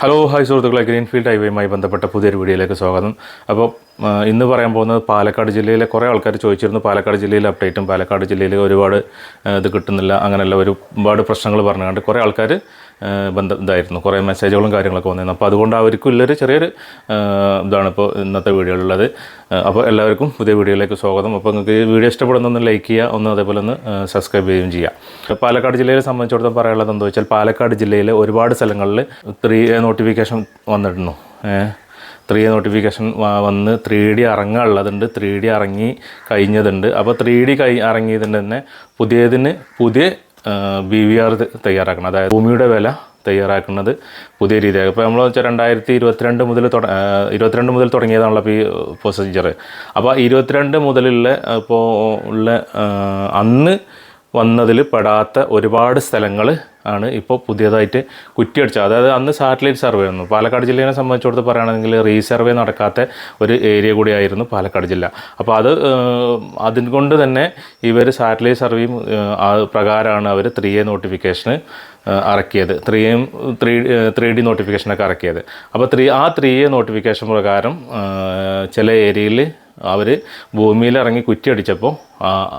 Hello hi സുഹൃത്തുക്കളെ, greenfield ഹൈവേയുമായി ബന്ധപ്പെട്ട പുതിയൊരു വീഡിയോയിലേക്ക് സ്വാഗതം. അപ്പോൾ ഇന്ന് പറയാൻ പോകുന്നത് പാലക്കാട് ജില്ലയിലെ കുറേ ആൾക്കാർ ചോദിച്ചിരുന്നു. പാലക്കാട് ജില്ലയിലെ അപ്ഡേറ്റും പാലക്കാട് ജില്ലയിൽ ഒരുപാട് ഇത് കിട്ടുന്നില്ല, അങ്ങനെയല്ല ഒരുപാട് പ്രശ്നങ്ങൾ പറഞ്ഞുകൊണ്ട് കുറേ ആൾക്കാർ ഇതായിരുന്നു, കുറേ മെസ്സേജുകളും കാര്യങ്ങളൊക്കെ വന്നിരുന്നു. അപ്പോൾ അതുകൊണ്ട് അവർക്കുള്ളൊരു ചെറിയൊരു ഇതാണ് ഇപ്പോൾ ഇന്നത്തെ വീഡിയോയിലുള്ളത്. അപ്പോൾ എല്ലാവർക്കും പുതിയ വീഡിയോയിലേക്ക് സ്വാഗതം. അപ്പോൾ നിങ്ങൾക്ക് ഈ വീഡിയോ ഇഷ്ടപ്പെടുന്നൊന്ന് ലൈക്ക് ചെയ്യുക, അതേപോലെ ഒന്ന് സബ്സ്ക്രൈബ് ചെയ്യുകയും ചെയ്യുക. പാലക്കാട് ജില്ലയെ സംബന്ധിച്ചിടത്തോളം പറയാനുള്ളത് എന്താ വെച്ചാൽ, പാലക്കാട് ജില്ലയിലെ ഒരുപാട് സ്ഥലങ്ങളിൽ 3A നോട്ടിഫിക്കേഷൻ വന്നിരുന്നു. 3A നോട്ടിഫിക്കേഷൻ വന്ന് 3D ഇറങ്ങാനുള്ളതുണ്ട്, 3D ഇറങ്ങി കഴിഞ്ഞതുണ്ട്. അപ്പോൾ 3D ഇറങ്ങിയതിൻ്റെ തന്നെ പുതിയ BVR തയ്യാറാക്കണം, അതായത് ഭൂമിയുടെ വില തയ്യാറാക്കുന്നത് പുതിയ രീതിയാണ്. ഇപ്പോൾ നമ്മൾ വെച്ചാൽ 2022 മുതൽ തുടങ്ങിയതാണല്ലോ ഇപ്പോൾ ഈ പ്രൊസീജിയർ. അപ്പോൾ 22 മുതലുള്ള ഇപ്പോൾ ഉള്ള അന്ന് വന്നതിൽ പെടാത്ത ഒരുപാട് സ്ഥലങ്ങൾ ആണ് ഇപ്പോൾ പുതിയതായിട്ട് കുറ്റിയടിച്ചത്. അതായത് അന്ന് സാറ്റലൈറ്റ് സർവേ ഒന്നും പാലക്കാട് ജില്ലയെ സംബന്ധിച്ചിടത്ത് പറയുകയാണെങ്കിൽ റീസർവേ നടക്കാത്ത ഒരു ഏരിയ കൂടിയായിരുന്നു പാലക്കാട് ജില്ല. അപ്പോൾ അതുകൊണ്ട് തന്നെ ഇവർ സാറ്റലൈറ്റ് സർവേയും പ്രകാരമാണ് അവർ 3A നോട്ടിഫിക്കേഷന് ഇറക്കിയത്, 3D നോട്ടിഫിക്കേഷനൊക്കെ ഇറക്കിയത്. അപ്പോൾ 3A നോട്ടിഫിക്കേഷൻ പ്രകാരം ചില ഏരിയയിൽ അവർ ഭൂമിയിലിറങ്ങി കുറ്റിയടിച്ചപ്പോൾ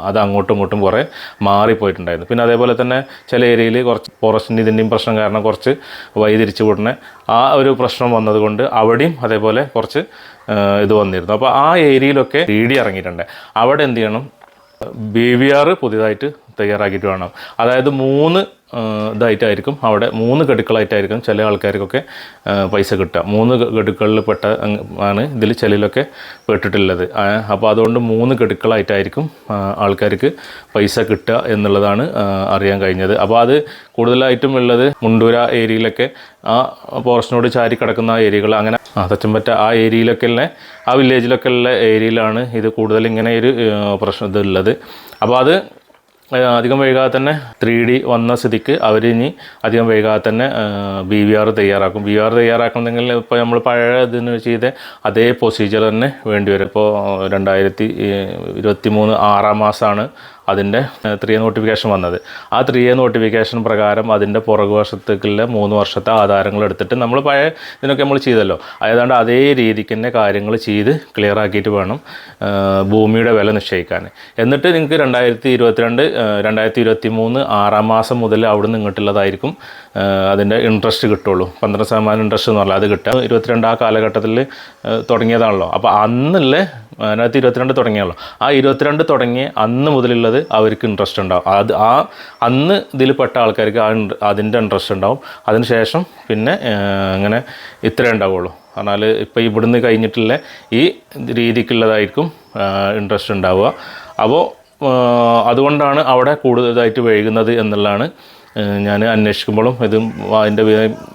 അത് അങ്ങോട്ടും ഇങ്ങോട്ടും കുറേ മാറിപ്പോയിട്ടുണ്ടായിരുന്നു. പിന്നെ അതേപോലെ തന്നെ ചില ഏരിയയിൽ കുറച്ച് ഫോറസ്റ്റിൻ്റെ ഇതിൻ്റെയും പ്രശ്നം കാരണം കുറച്ച് വഴിതിരിച്ചു വിടുന്ന ആ ഒരു പ്രശ്നം വന്നതുകൊണ്ട് അവിടെയും അതേപോലെ കുറച്ച് ഇത് വന്നിരുന്നു. അപ്പോൾ ആ ഏരിയയിലൊക്കെ 3D ഇറങ്ങിയിട്ടുണ്ട്. അവിടെ എന്ത് ചെയ്യണം, BVR പുതിയതായിട്ട് തയ്യാറാക്കിയിട്ട് വേണം. അതായത് 3 ഇതായിട്ടായിരിക്കും, അവിടെ 3 ഗഡുക്കളായിട്ടായിരിക്കും ചില ആൾക്കാർക്കൊക്കെ പൈസ കിട്ടുക. 3 ഗഡുക്കളിൽ ആണ് ഇതിൽ ചിലയിലൊക്കെ പെട്ടിട്ടുള്ളത്. അപ്പോൾ അതുകൊണ്ട് 3 ഗഡുക്കളായിട്ടായിരിക്കും ആൾക്കാർക്ക് പൈസ കിട്ടുക എന്നുള്ളതാണ് അറിയാൻ കഴിഞ്ഞത്. അപ്പോൾ അത് കൂടുതലായിട്ടും ഉള്ളത് മുണ്ടൂര ഏരിയയിലൊക്കെ, ആ ഫോറസ്റ്റിനോട് ചാരി കിടക്കുന്ന ആ ഏരിയകൾ, അങ്ങനെ തച്ചമ്പറ്റ ആ ഏരിയയിലൊക്കെ ഉള്ള ആ വില്ലേജിലൊക്കെ ഉള്ള ഏരിയയിലാണ് ഇത് കൂടുതൽ ഇങ്ങനെ ഒരു പ്രശ്നം ഇതുള്ളത്. അപ്പോൾ അത് അധികം വൈകാതെ തന്നെ 3D വന്ന സ്ഥിതിക്ക് അവരിനി അധികം വൈകാതെ തന്നെ BVR തയ്യാറാക്കും. BVR തയ്യാറാക്കണമെങ്കിൽ ഇപ്പോൾ നമ്മൾ പഴയ ഇതിന് ചെയ്ത അതേ പ്രൊസീജിയർ തന്നെ വേണ്ടി വരും. ഇപ്പോൾ 2023 6 മാസമാണ് അതിൻ്റെ 3A നോട്ടിഫിക്കേഷൻ വന്നത്. ആ 3A നോട്ടിഫിക്കേഷൻ പ്രകാരം അതിൻ്റെ പുറകുവശത്തേക്കുള്ള 3 വർഷത്തെ ആധാരങ്ങൾ എടുത്തിട്ട് നമ്മൾ പഴയ ഇതിനൊക്കെ നമ്മൾ ചെയ്തല്ലോ, ഏതാണ്ട് അതേ രീതിക്ക് തന്നെ കാര്യങ്ങൾ ചെയ്ത് ക്ലിയർ ആക്കിയിട്ട് വേണം ഭൂമിയുടെ വില നിശ്ചയിക്കാൻ. എന്നിട്ട് നിങ്ങൾക്ക് 2023 6 മാസം മുതൽ അവിടെ നിന്ന് ഇങ്ങോട്ടുള്ളതായിരിക്കും അതിൻ്റെ ഇൻട്രസ്റ്റ് കിട്ടുള്ളൂ. 12% ഇൻട്രസ്റ്റ് എന്ന് പറഞ്ഞാൽ അത് കിട്ടുക 22 ആ കാലഘട്ടത്തിൽ തുടങ്ങിയതാണല്ലോ. അപ്പോൾ അന്നുള്ള 2022 തുടങ്ങിയല്ലോ, ആ 22 തുടങ്ങിയ അന്ന് മുതലുള്ളത് അവർക്ക് ഇൻട്രസ്റ്റ് ഉണ്ടാവും. അന്ന് ഇതിൽ പെട്ട ആൾക്കാർക്ക് അതിൻ്റെ ഇൻട്രസ്റ്റ് ഉണ്ടാവും. അതിന് ശേഷം പിന്നെ അങ്ങനെ ഇത്രേ ഉണ്ടാവുള്ളൂ. പറഞ്ഞാൽ ഇപ്പോൾ ഇവിടുന്ന് കഴിഞ്ഞിട്ടുള്ള ഈ രീതിക്കുള്ളതായിരിക്കും ഇൻട്രസ്റ്റ് ഉണ്ടാവുക. അപ്പോൾ അതുകൊണ്ടാണ് അവിടെ കൂടുതലായിട്ട് വൈകുന്നത് എന്നുള്ളതാണ് ഞാൻ അന്വേഷിക്കുമ്പോഴും അതിൻ്റെ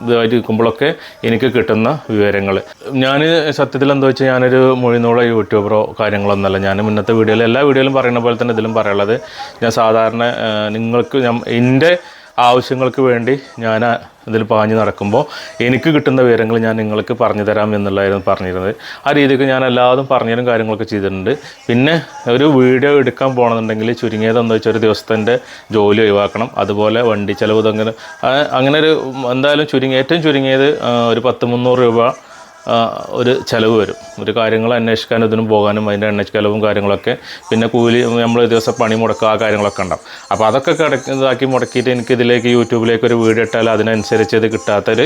ഇതായിട്ട് നിൽക്കുമ്പോഴൊക്കെ എനിക്ക് കിട്ടുന്ന വിവരങ്ങൾ. ഞാൻ സത്യത്തിൽ എന്താ വെച്ചാൽ ഞാനൊരു മൊഴിനോള യൂട്യൂബറോ കാര്യങ്ങളൊന്നുമല്ല. ഞാൻ മുന്നത്തെ വീഡിയോയിൽ എല്ലാ വീഡിയോയിലും പറയുന്ന പോലെ തന്നെ ഇതിലും പറയുള്ളത്, ഞാൻ സാധാരണ നിങ്ങൾക്ക് എൻ്റെ ആവശ്യങ്ങൾക്ക് വേണ്ടി ഞാൻ ഇതിൽ പാഞ്ഞ് നടക്കുമ്പോൾ എനിക്ക് കിട്ടുന്ന വിവരങ്ങൾ ഞാൻ നിങ്ങൾക്ക് പറഞ്ഞു തരാം എന്നുള്ളതായിരുന്നു പറഞ്ഞിരുന്നത്. ആ രീതിക്ക് ഞാൻ എല്ലാതും പറഞ്ഞുതരും കാര്യങ്ങളൊക്കെ ചെയ്തിട്ടുണ്ട്. പിന്നെ ഒരു വീഡിയോ എടുക്കാൻ പോകണമെന്നുണ്ടെങ്കിൽ ചുരുങ്ങിയതെന്ന് വെച്ചാൽ ഒരു ദിവസത്തിൻ്റെ ജോലി ഒഴിവാക്കണം, അതുപോലെ വണ്ടി ചിലവ് അങ്ങനെ ഒരു എന്തായാലും ഏറ്റവും ചുരുങ്ങിയത് ഒരു 10-300 രൂപ ഒരു ചിലവ് വരും. ഒരു കാര്യങ്ങൾ അന്വേഷിക്കാനും ഇതിനും പോകാനും അതിൻ്റെ എണ്ണ ചിലവും കാര്യങ്ങളൊക്കെ, പിന്നെ കൂലി നമ്മൾ ദിവസം പണി മുടക്കുക, ആ കാര്യങ്ങളൊക്കെ ഉണ്ടാവും. അപ്പോൾ അതൊക്കെ ഇതാക്കി മുടക്കിയിട്ട് എനിക്ക് ഇതിലേക്ക് യൂട്യൂബിലേക്ക് ഒരു വീഡിയോ ഇട്ടാൽ അതിനനുസരിച്ച് ഇത് കിട്ടാത്തൊരു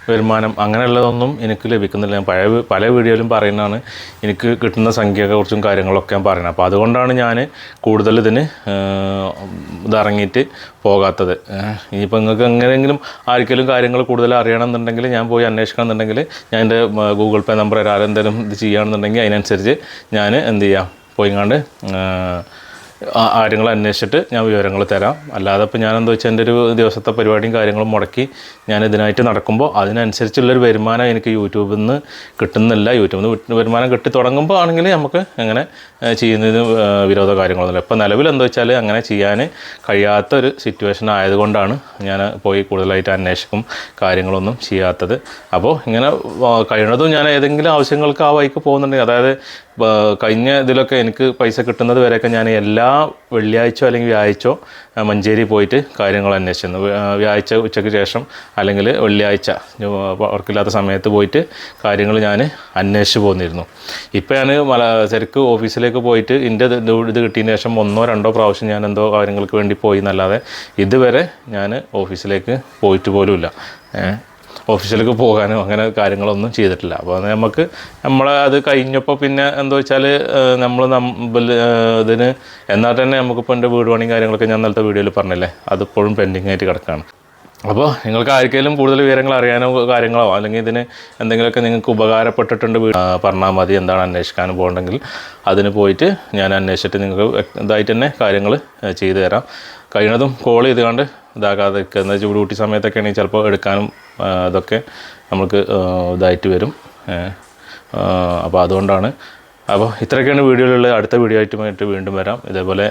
വരുമാനം അങ്ങനെയുള്ളതൊന്നും എനിക്ക് ലഭിക്കുന്നില്ല. ഞാൻ പല വീഡിയോയിലും പറയുന്നതാണ് എനിക്ക് കിട്ടുന്ന സംഖ്യയെക്കുറിച്ചും കാര്യങ്ങളൊക്കെ ഞാൻ പറയുന്നത്. അപ്പോൾ അതുകൊണ്ടാണ് ഞാൻ കൂടുതൽ ഇതിന് ഇറങ്ങിയിട്ട് പോകാത്തത്. ഇനിയിപ്പോൾ നിങ്ങൾക്ക് എങ്ങനെയെങ്കിലും ആർക്കെങ്കിലും കാര്യങ്ങൾ കൂടുതൽ അറിയണമെന്നുണ്ടെങ്കിൽ, ഞാൻ പോയി അന്വേഷിക്കണം എന്നുണ്ടെങ്കിൽ, ഞാൻ എൻ്റെ ഗൂഗിൾ പേ നമ്പർ ആരെന്തെങ്കിലും ഇത് ചെയ്യുകയാണെന്നുണ്ടെങ്കിൽ അതിനനുസരിച്ച് ഞാൻ എന്ത് ചെയ്യാം, പോയിങ്ങാണ്ട് കാര്യങ്ങൾ അന്വേഷിച്ചിട്ട് ഞാൻ വിവരങ്ങൾ തരാം. അല്ലാതെ ഇപ്പോൾ ഞാനെന്താ വെച്ചാൽ എൻ്റെ ഒരു ദിവസത്തെ പരിപാടിയും കാര്യങ്ങളും മുടക്കി ഞാൻ ഇതിനായിട്ട് നടക്കുമ്പോൾ അതിനനുസരിച്ചുള്ളൊരു വരുമാനം എനിക്ക് യൂട്യൂബിൽ നിന്ന് കിട്ടുന്നില്ല. യൂട്യൂബിൽ നിന്ന് വരുമാനം കിട്ടി തുടങ്ങുമ്പോൾ ആണെങ്കിൽ നമുക്ക് അങ്ങനെ ചെയ്യുന്നതിന് വിരോധ കാര്യങ്ങളൊന്നുമില്ല. ഇപ്പോൾ നിലവിൽ എന്താ വെച്ചാൽ അങ്ങനെ ചെയ്യാൻ കഴിയാത്തൊരു സിറ്റുവേഷൻ ആയതുകൊണ്ടാണ് ഞാൻ പോയി കൂടുതലായിട്ട് അന്വേഷിക്കും കാര്യങ്ങളൊന്നും ചെയ്യാത്തത്. അപ്പോൾ ഇങ്ങനെ കഴിയുന്നതും ഞാൻ ഏതെങ്കിലും ആവശ്യങ്ങൾക്ക് ആ വഴിക്ക് പോകുന്നുണ്ടെങ്കിൽ, അതായത് കഴിഞ്ഞ ഇതിലൊക്കെ എനിക്ക് പൈസ കിട്ടുന്നത് വരെയൊക്കെ ഞാൻ എല്ലാ വെള്ളിയാഴ്ച അല്ലെങ്കിൽ വ്യാഴ്ചയോ മഞ്ചേരി പോയിട്ട് കാര്യങ്ങൾ അന്വേഷിച്ചിരുന്നു. വ്യാഴ്ച ഉച്ചയ്ക്ക് ശേഷം അല്ലെങ്കിൽ വെള്ളിയാഴ്ച വർക്കില്ലാത്ത സമയത്ത് പോയിട്ട് കാര്യങ്ങൾ ഞാൻ അന്വേഷിച്ച് പോന്നിരുന്നു. ഇപ്പോൾ ഞാൻ ശരിക്കും ഓഫീസിലേക്ക് പോയിട്ട് എൻ്റെ ഇത് കിട്ടിയതിന് ശേഷം 1 or 2 പ്രാവശ്യം ഞാൻ എന്തോ കാര്യങ്ങൾക്ക് വേണ്ടി പോയി എന്നല്ലാതെ ഇതുവരെ ഞാൻ ഓഫീസിലേക്ക് പോയിട്ട് പോലുമില്ല. ഓഫീസിലേക്ക് പോകാനോ അങ്ങനെ കാര്യങ്ങളൊന്നും ചെയ്തിട്ടില്ല. അപ്പോൾ നമുക്ക് അത് കഴിഞ്ഞപ്പോൾ പിന്നെ എന്താ വെച്ചാൽ നമ്മൾ ഇതിന് എന്നാൽ തന്നെ നമുക്കിപ്പോൾ എൻ്റെ വീട് പണിയും കാര്യങ്ങളൊക്കെ ഞാൻ ഇന്നലത്തെ വീഡിയോയിൽ പറഞ്ഞില്ലേ, അതിപ്പോഴും പെൻഡിങ് ആയിട്ട് കിടക്കുകയാണ്. അപ്പോൾ നിങ്ങൾക്ക് ആർക്കെങ്കിലും കൂടുതൽ വിവരങ്ങൾ അറിയാനോ കാര്യങ്ങളോ അല്ലെങ്കിൽ ഇതിന് എന്തെങ്കിലുമൊക്കെ നിങ്ങൾക്ക് ഉപകാരപ്പെട്ടിട്ടുണ്ട് പറഞ്ഞാൽ മതി. എന്താണ് അന്വേഷിക്കാൻ പോകണമെങ്കിൽ അതിന് പോയിട്ട് ഞാൻ അന്വേഷിച്ചിട്ട് നിങ്ങൾക്ക് ഇതായിട്ട് തന്നെ കാര്യങ്ങൾ ചെയ്തു തരാം. കഴിയുന്നതും കോൾ ചെയ്തുകൊണ്ട് ഇതാകാതെ എന്താ വെച്ചാൽ ഡ്യൂട്ടി സമയത്തൊക്കെ ആണെങ്കിൽ ചിലപ്പോൾ എടുക്കാനും അതൊക്കെ നമുക്ക് ഇതായിട്ട് വരും. അപ്പോൾ അതുകൊണ്ടാണ്. അപ്പോൾ ഇത്രയൊക്കെയാണ് വീഡിയോയിലുള്ളത്. അടുത്ത വീഡിയോ ആയിട്ട് വീണ്ടും വരാം. ഇതേപോലെ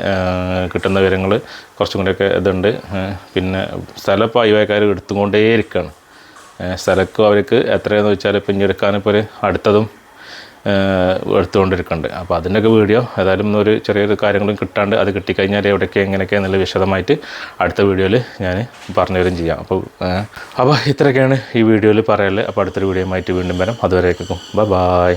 കിട്ടുന്ന വിവരങ്ങൾ കുറച്ചും കൂടെയൊക്കെ ഇതുണ്ട്. പിന്നെ സ്ഥലം ഇപ്പോൾ അയൽക്കാർ എടുത്തുകൊണ്ടേയിരിക്കുകയാണ്. സ്ഥലക്കും അവർക്ക് എത്രയാണെന്ന് വെച്ചാൽ ഇപ്പം ഇനി എടുക്കാനിപ്പോൾ ഒരു അടുത്തതും എടുത്തുകൊണ്ടിരിക്കുന്നുണ്ട്. അപ്പോൾ അതിൻ്റെയൊക്കെ വീഡിയോ ഏതായാലും ഒരു ചെറിയൊരു കാര്യങ്ങളും കിട്ടാണ്ട് അത് കിട്ടിക്കഴിഞ്ഞാൽ എവിടെയൊക്കെ എങ്ങനെയൊക്കെ എന്നുള്ള വിശദമായിട്ട് അടുത്ത വീഡിയോയിൽ ഞാൻ പറഞ്ഞു തരും ചെയ്യാം. അപ്പോൾ ഇത്രയൊക്കെയാണ് ഈ വീഡിയോയിൽ പറയാനുള്ളത്. അപ്പോൾ അടുത്തൊരു വീഡിയോയുമായിട്ട് വീണ്ടും വരാം. അതുവരേക്കും ബൈ.